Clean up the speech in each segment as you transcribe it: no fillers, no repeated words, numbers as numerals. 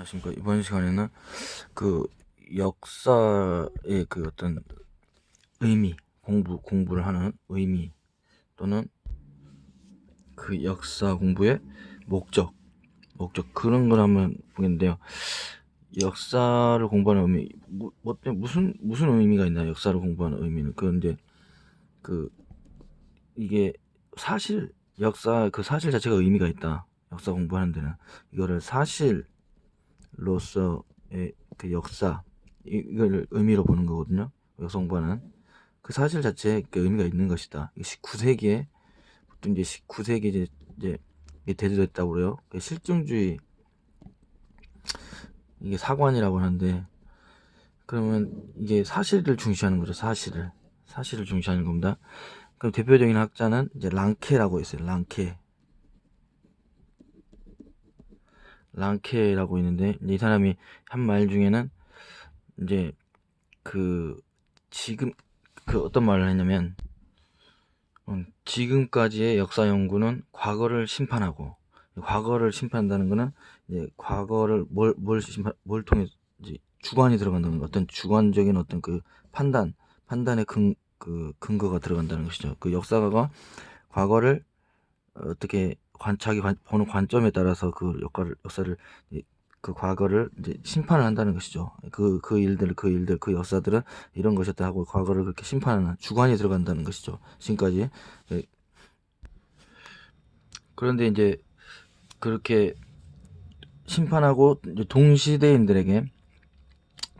안녕하십니까. 이번 시간에는 그 역사의 그 어떤 의미, 공부를 하는 의미 또는 그 역사 공부의 목적 그런 걸 한번 보겠는데요. 역사를 공부하는 의미, 무슨 의미가 있나요? 역사를 공부하는 의미는 그런데 그 이게 사실 역사 그 사실 자체가 의미가 있다. 역사 공부하는 데는 이거를 사실로서의 그 역사 이걸 의미로 보는 거거든요. 역사 공부하는 그 사실 자체에 그 의미가 있는 것이다. 19세기에 보통 이제 19세기 이제 이게 대두됐다고 그래요. 그 실증주의 이게 사관이라고 하는데 그러면 이게 사실을 중시하는 거죠. 사실을 중시하는 겁니다. 그럼 대표적인 학자는 이제 랑케라고 있어요. 랑케라고 있는데 이 사람이 한 말 중에는 이제 그 지금 그 어떤 말을 했냐면 지금까지의 역사 연구는 과거를 심판하고 과거를 심판한다는 거는 이제 과거를 뭘 통해 이제 주관이 들어간다는 거 어떤 주관적인 어떤 그 판단의 그 근거가 들어간다는 것이죠. 그 역사가가 과거를 어떻게 보는 관점에 따라서 그 역사를 그 과거를 이제 심판을 한다는 것이죠. 그 일들, 그 역사들은 이런 것이었다 하고 과거를 그렇게 심판하는 주관이 들어간다는 것이죠. 지금까지. 예. 그런데 이제 그렇게 심판하고 이제 동시대인들에게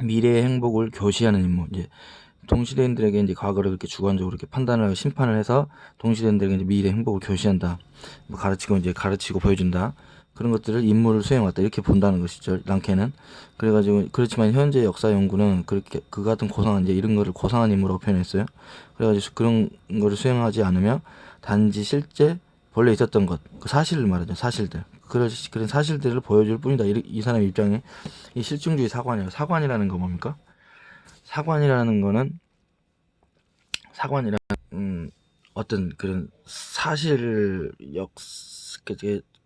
미래의 행복을 교시하는 임무, 이제 동시대인들에게 이제 과거를 그렇게 주관적으로 이렇게 판단을 하고 심판을 해서 동시대인들에게 이제 미래의 행복을 교시한다. 뭐 가르치고 보여준다. 그런 것들을 임무를 수행했다. 이렇게 본다는 것이죠. 랑케는. 그래가지고 그렇지만 현재 역사 연구는 그렇게 그 같은 고상한 이제 이런 거를 고상한 임무라고 표현했어요. 그래가지고 그런 거를 수행하지 않으면 단지 실제 본래 있었던 것, 그 사실을 말하죠. 사실들. 그런 사실들을 보여줄 뿐이다. 이 사람 입장에 이 실증주의 사관이에요. 사관이라는 거 뭡니까? 사관이라는 거는 사관이란 어떤 그런 사실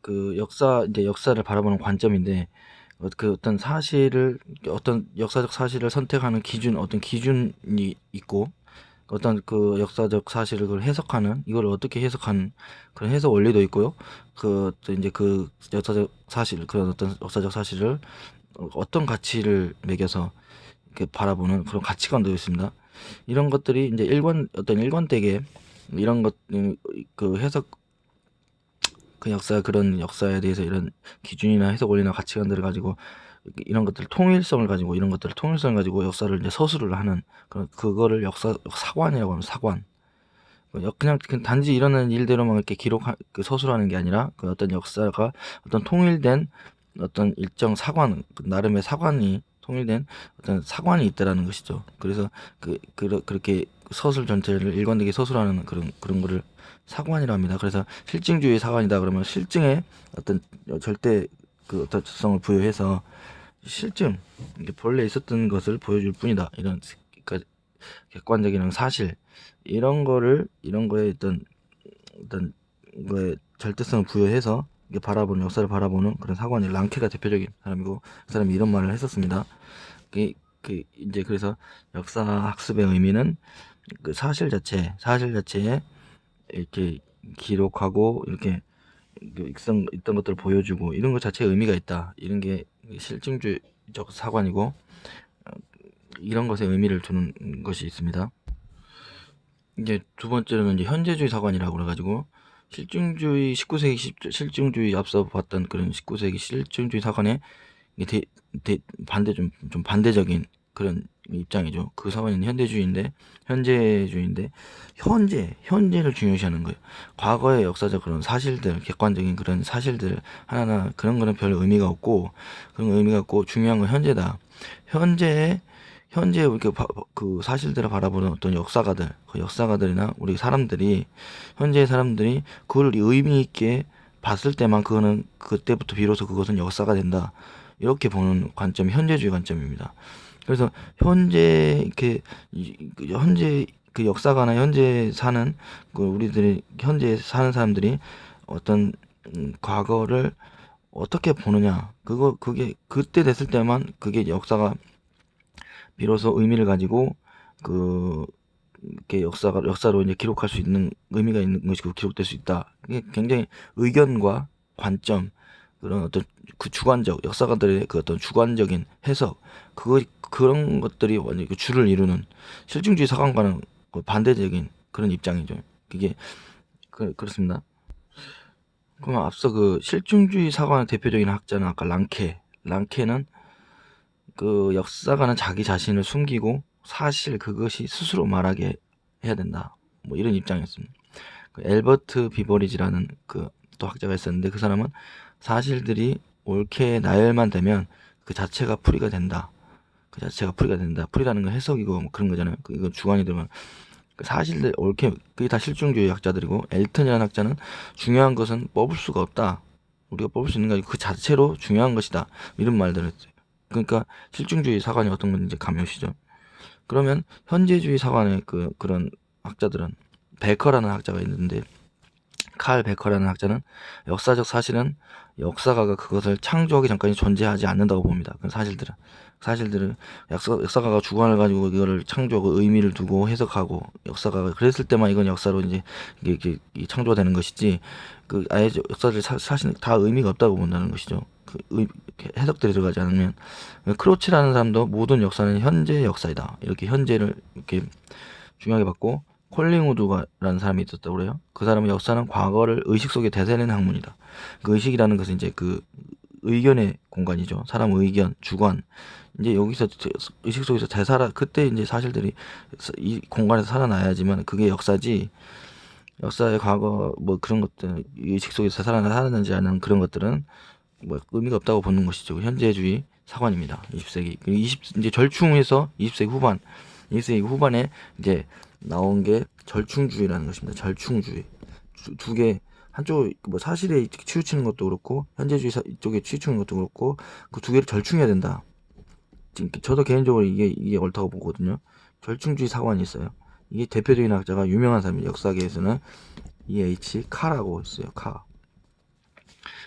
그 역사 이제 역사를 바라보는 관점인데 그 어떤 사실을 어떤 역사적 사실을 선택하는 어떤 기준이 있고 어떤 그 역사적 사실을 그걸 해석하는 이걸 어떻게 해석하는 그런 해석 원리도 있고요. 그 또 이제 그 역사적 사실 그런 어떤 역사적 사실을 어떤 가치를 매겨서 이렇게 바라보는 그런 가치관도 있습니다. 이런 것들이 이제 어떤 일관되게 이런 그 해석 그 그런 역사에 대해서 이런 기준이나 해석 원리나 가치관들을 가지고 이런 것들 이런 것들을 통일성을 가지고 역사를 이제 서술을 하는 그거를 사관이라고 하면 사관. 그냥 단지 일어나는 일대로만 이렇게 그 서술하는 게 아니라 그 어떤 역사가 어떤 통일된 어떤 일정 나름의 사관이 통일된 어떤 사관이 있다라는 것이죠. 그래서 그렇게 서술 전체를 일관되게 서술하는 그런 거를 사관이라 합니다. 그래서 실증주의 사관이다 그러면 실증에 어떤 절대 그 어떤 특성을 부여해서 이게 본래 있었던 것을 보여줄 뿐이다. 그러니까 객관적인 사실 이런 거에 어떤 거에 절대성을 부여해서 이게 역사를 바라보는 그런 사관이 랑케가 대표적인 사람이고 그 사람이 이런 말을 했었습니다. 이제 그래서 역사 학습의 의미는 그 사실 자체에 이렇게 기록하고 이렇게 있던 것들을 보여주고 이런 것 자체에 의미가 있다. 이런 게 실증주의적 사관이고 이런 것에 의미를 두는 것이 있습니다. 이제 두 번째로는 이제 현재주의 사관이라고 그래가지고 19세기 실증주의 앞서 봤던 그런 19세기 실증주의 사관에 이게 좀 반대적인 그런 입장이죠. 그 사관은 현재주의인데 현재를 중요시하는 거예요. 과거의 역사적 그런 사실들, 객관적인 그런 사실들 하나하나 그런 거는 별 의미가 없고 중요한 건 현재다. 현재 이렇게 그 사실들을 바라보는 어떤 그 역사가들이나 우리 사람들이 현재의 사람들이 그걸 의미 있게 봤을 때만 그때부터 비로소 그것은 역사가 된다. 이렇게 보는 관점이 현재주의 관점입니다. 그래서 현재 그 역사가나 우리들이 현재 사는 사람들이 어떤 과거를 어떻게 보느냐, 그게 그때 됐을 때만 그게 역사가 비로소 의미를 가지고 이렇게 역사로 이제 기록할 수 있는 의미가 있는 것이고 기록될 수 있다. 이게 굉장히 의견과 관점, 그런 어떤 그 주관적 역사가들의 그 어떤 주관적인 해석, 그런 것들이 완전 그 주를 이루는 실증주의 사관과는 반대적인 그런 입장이죠. 그게 그렇습니다. 그럼 앞서 그 실증주의 사관의 대표적인 학자는 아까 랑케는 그 역사가는 자기 자신을 숨기고 사실 그것이 스스로 말하게 해야 된다. 뭐 이런 입장이었습니다. 그 엘버트 비버리지라는 그 또 학자가 있었는데, 그 사람은 사실들이 옳게 나열만 되면 그 자체가 풀이가 된다. 그 자체가 풀이가 된다. 풀이라는 건 해석이고 뭐 그런 거잖아요. 이거 주관이 들면 그 사실들 옳게, 그게 다 실증주의 학자들이고, 엘튼이라는 학자는 중요한 것은 뽑을 수가 없다. 우리가 뽑을 수 있는 게 아니고 그 자체로 중요한 것이다. 이런 말들을 했어요. 그러니까 실증주의 사관이 어떤 건지 감이 오시죠? 그러면 현재주의 사관의 그런 학자들은, 베커라는 학자가 있는데, 칼 베커라는 학자는 역사적 사실은 역사가가 그것을 창조하기 전까지 존재하지 않는다고 봅니다. 그 사실들은 역사가가 주관을 가지고 이거를 창조하고 의미를 두고 해석하고, 역사가가 그랬을 때만 이건 역사로 이제 이게 창조가 되는 것이지, 그 아예 역사들 사실 다 의미가 없다고 본다는 것이죠. 해석들이 들어가지 않으면. 크로치라는 사람도 모든 역사는 현재 역사이다, 이렇게 현재를 이렇게 중요하게 봤고, 콜링우드라는 사람이 있었다고 그래요. 그 사람은 역사는 과거를 의식 속에 되새는 학문이다. 그 의식이라는 것은 이제 그 의견의 공간이죠. 사람 의견, 주관. 이제 여기서 의식 속에서 그때 이제 사실들이 이 공간에서 살아나야지만 그게 역사지. 역사의 과거 뭐 그런 것들, 의식 속에서 살아나지 않는 그런 것들은 뭐 의미가 없다고 보는 것이죠. 현재주의 사관입니다. 20세기. 이제 절충해서 20세기 후반에 이제 나온 게 절충주의라는 것입니다. 절충주의. 두 개, 한쪽 뭐 사실에 치우치는 것도 그렇고 현재주의 이쪽에 치우치는 것도 그렇고, 그 두 개를 절충해야 된다. 저도 개인적으로 이게 옳다고 보거든요. 절충주의 사관이 있어요. 이게 대표적인 학자가 유명한 사람이 역사계에서는 E.H. 카라고 있어요.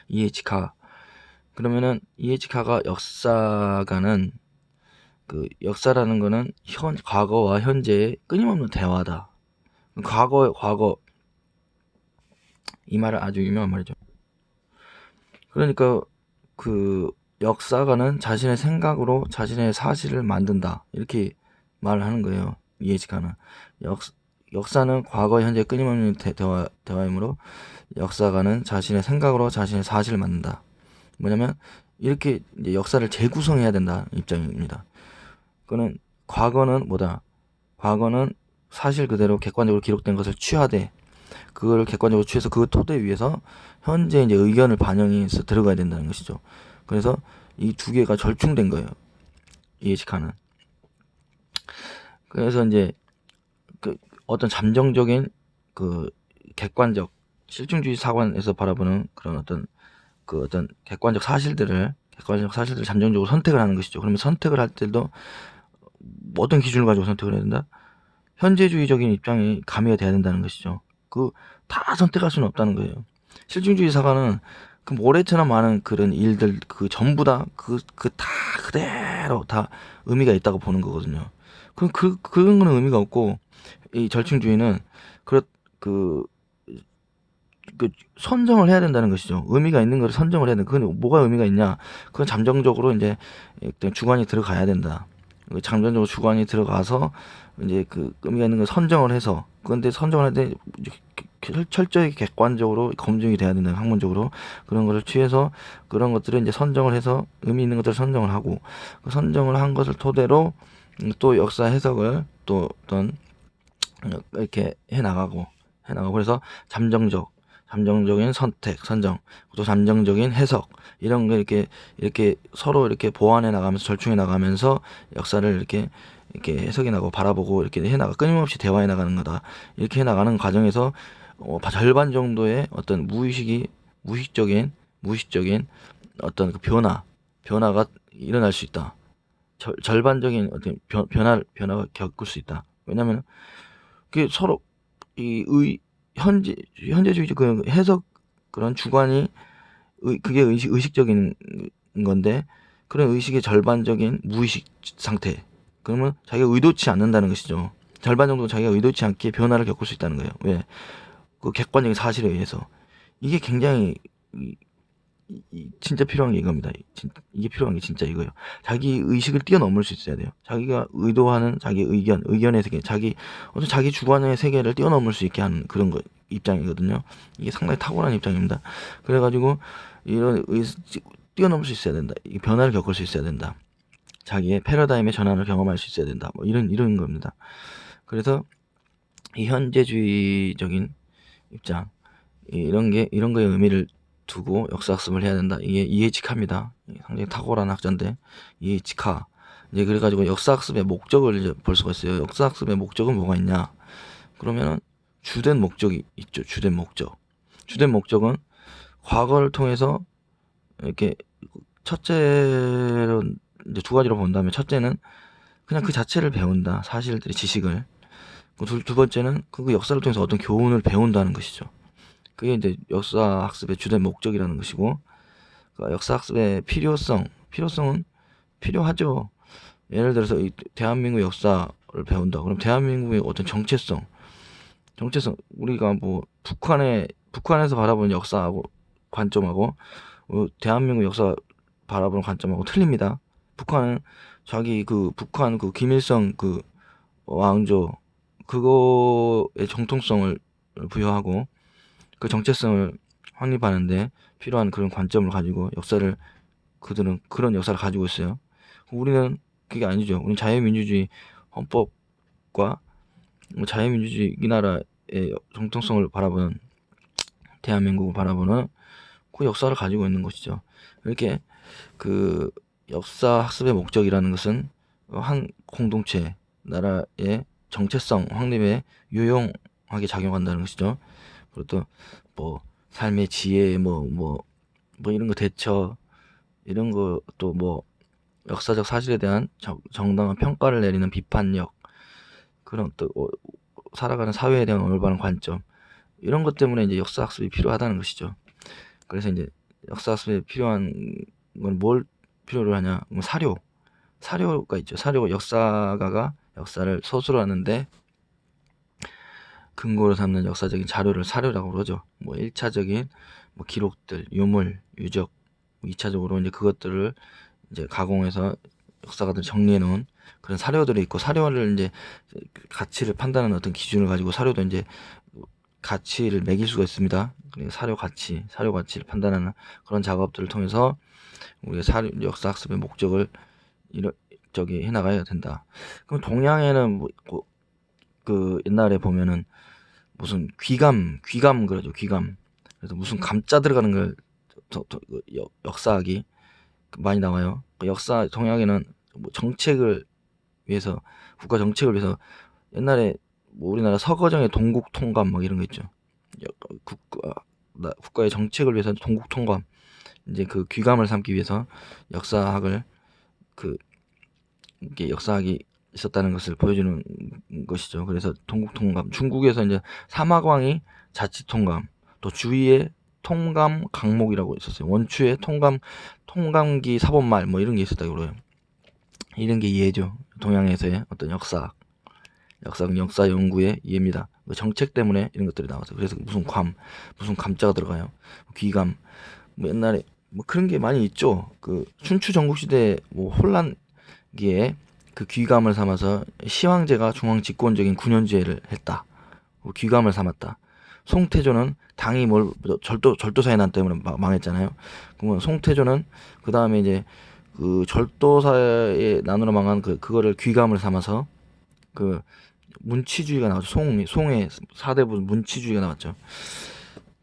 E.H. 카. 그러면은 E.H. 카가 역사가는, 그 역사라는 거는 과거와 현재의 끊임없는 대화다. 과거, 이 말은 아주 유명한 말이죠. 그러니까 그 역사가는 자신의 생각으로 자신의 사실을 만든다, 이렇게 말을 하는 거예요. 이해지가는 역사는 과거, 현재 끊임없는 대화이므로 역사가는 자신의 생각으로 자신의 사실을 만든다. 뭐냐면 이렇게 이제 역사를 재구성해야 된다 입장입니다. 그는 과거는 뭐다? 과거는 사실 그대로 객관적으로 기록된 것을 취하되, 그걸 객관적으로 취해서 그 토대 위에서 현재 이제 의견을 반영해서 들어가야 된다는 것이죠. 그래서 이 두 개가 절충된 거예요. 이해식하는. 그래서 이제 그 어떤 잠정적인 그 객관적 실증주의 사관에서 바라보는 그런 어떤 객관적 사실들을 잠정적으로 선택을 하는 것이죠. 그러면 선택을 할 때도 어떤 기준을 가지고 선택을 해야 된다? 현재주의적인 입장이 가미가 돼야 된다는 것이죠. 다 선택할 수는 없다는 거예요. 실증주의 사관은 그 모래처럼 많은 그런 일들 전부 다 다 그대로 다 의미가 있다고 보는 거거든요. 그런 거는 의미가 없고, 이 절충주의는 그 선정을 해야 된다는 것이죠. 의미가 있는 걸 선정을 해야 된다. 그건 뭐가 의미가 있냐? 그건 잠정적으로 이제 주관이 들어가야 된다. 잠정적으로 주관이 들어가서 이제 그 의미가 있는 걸 선정을 해서, 그런데 선정을 할 때 철저히 객관적으로 검증이 돼야 된다. 학문적으로 그런 것을 취해서 그런 것들을 이제 선정을 해서 의미 있는 것들을 선정을 하고, 그 선정을 한 것을 토대로 또 역사 해석을 또 어떤 이렇게 해나가고 그래서 잠정적인 선정, 또 잠정적인 해석, 이런 거 이렇게 서로 이렇게 보완해 나가면서 절충해 나가면서 역사를 이렇게 해석해 나가고 바라보고 이렇게 끊임없이 대화해 나가는 거다. 이렇게 해 나가는 과정에서 절반 정도의 어떤 무의식적인 어떤 그 변화가 일어날 수 있다. 절반적인 어떤 변화가 겪을 수 있다. 왜냐면 그게 서로 현재주의 그 해석, 그런 주관이 그게 의식적인 건데, 그런 의식의 절반적인 무의식 상태. 그러면 자기가 의도치 않는다는 것이죠. 절반 정도 자기가 의도치 않게 변화를 겪을 수 있다는 거예요. 왜? 그 객관적인 사실에 의해서. 이게 굉장히 진짜 필요한 게 이겁니다. 이게 필요한 게 진짜 이거예요. 자기 의식을 뛰어넘을 수 있어야 돼요. 자기가 의도하는 자기 의견의 세계, 자기 주관의 세계를 뛰어넘을 수 있게 하는 그런 입장이거든요. 이게 상당히 탁월한 입장입니다. 그래가지고 이런 뛰어넘을 수 있어야 된다. 이 변화를 겪을 수 있어야 된다. 자기의 패러다임의 전환을 경험할 수 있어야 된다. 뭐 이런 겁니다. 그래서 이 현재주의적인 입장, 이런 거에 의미를 두고 역사학습을 해야 된다. 이게 이해직합니다. 상당히 탁월한 학자인데 이해직하. 이제 그래가지고 역사학습의 목적을 이제 볼 수가 있어요. 역사학습의 목적은 뭐가 있냐? 그러면은 주된 목적이 있죠. 주된 목적은 과거를 통해서 이렇게 첫째로 이제 두 가지로 본다면, 첫째는 그냥 그 자체를 배운다. 사실들의 지식을. 두 번째는 그 역사를 통해서 어떤 교훈을 배운다는 것이죠. 그게 이제 역사학습의 주된 목적이라는 것이고, 그러니까 역사학습의 필요성은 필요하죠. 예를 들어서 이 대한민국 역사를 배운다. 그럼 대한민국의 어떤 정체성, 우리가 뭐 북한에서 바라보는 역사하고 관점하고 대한민국 역사 바라보는 관점하고 틀립니다. 북한은 북한 김일성 왕조 그거의 정통성을 부여하고 그 정체성을 확립하는데 필요한 그런 관점을 가지고 그들은 그런 역사를 가지고 있어요. 우리는 그게 아니죠. 우리는 자유민주주의 헌법과 자유민주주의 이 나라의 정통성을 바라보는, 대한민국을 바라보는 그 역사를 가지고 있는 것이죠. 이렇게 그 역사 학습의 목적이라는 것은 한 공동체, 나라의 정체성 확립에 유용하게 작용한다는 것이죠. 그리고 또 뭐 삶의 지혜, 뭐 이런 거 대처, 이런 거, 또 뭐 역사적 사실에 대한 정당한 평가를 내리는 비판력, 그런 또 살아가는 사회에 대한 올바른 관점, 이런 것 때문에 이제 역사 학습이 필요하다는 것이죠. 그래서 이제 역사 학습에 필요한 건 뭘 필요로 하냐? 사료가 있죠. 역사가가 역사를 서술하는데 근거로 삼는 역사적인 자료를 사료라고 그러죠. 뭐 1차적인 뭐 기록들, 유물, 유적, 2차적으로 이제 그것들을 이제 가공해서 역사가들 정리해 놓은 그런 사료들이 있고, 사료를 이제 가치를 판단하는 어떤 기준을 가지고 사료도 이제 가치를 매길 수가 있습니다. 사료 가치를 판단하는 그런 작업들을 통해서 우리가 역사학습의 목적을 해나가야 된다. 그럼 동양에는 그 옛날에 보면은 무슨 귀감 그러죠. 귀감. 그래서 무슨 감자 들어가는 걸 역사학이 많이 나와요. 동양에는 뭐 정책을 위해서, 국가 정책을 위해서 옛날에 뭐 우리나라 서거정의 동국 통감 막 이런 거 있죠. 국가의 정책을 위해서 동국 통감, 이제 그 귀감을 삼기 위해서 이게 역사학이 있었다는 것을 보여주는 것이죠. 그래서 동국 통감, 중국에서 이제 사마광이 자치 통감, 또 주위에 통감 강목이라고 있었어요. 원추에 통감기 사본말 뭐 이런 게 있었다고 그래요. 이런 게 이해죠. 동양에서의 어떤 역사 연구의 이해입니다. 정책 때문에 이런 것들이 나와서, 그래서 무슨 감자가 들어가요. 귀감, 뭐 옛날에 뭐 그런 게 많이 있죠. 그 춘추 전국시대 뭐 혼란기에 그 귀감을 삼아서 시황제가 중앙 집권적인 9년제를 했다. 귀감을 삼았다. 송태조는 당이 절도사의 난 때문에 망했잖아요. 그러면 송태조는 그 다음에 이제 그 절도사의 난으로 망한 그거를 귀감을 삼아서 그 문치주의가 나왔죠. 송의 사대부 문치주의가 나왔죠.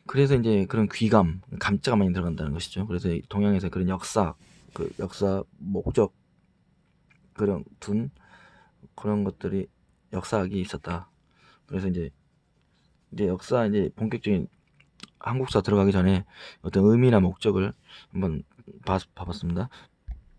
그래서 이제 그런 감자가 많이 들어간다는 것이죠. 그래서 동양에서 그런 역사 목적, 그런 것들이 역사학이 있었다. 그래서 이제 본격적인 한국사 들어가기 전에 어떤 의미나 목적을 한번 봐봤습니다.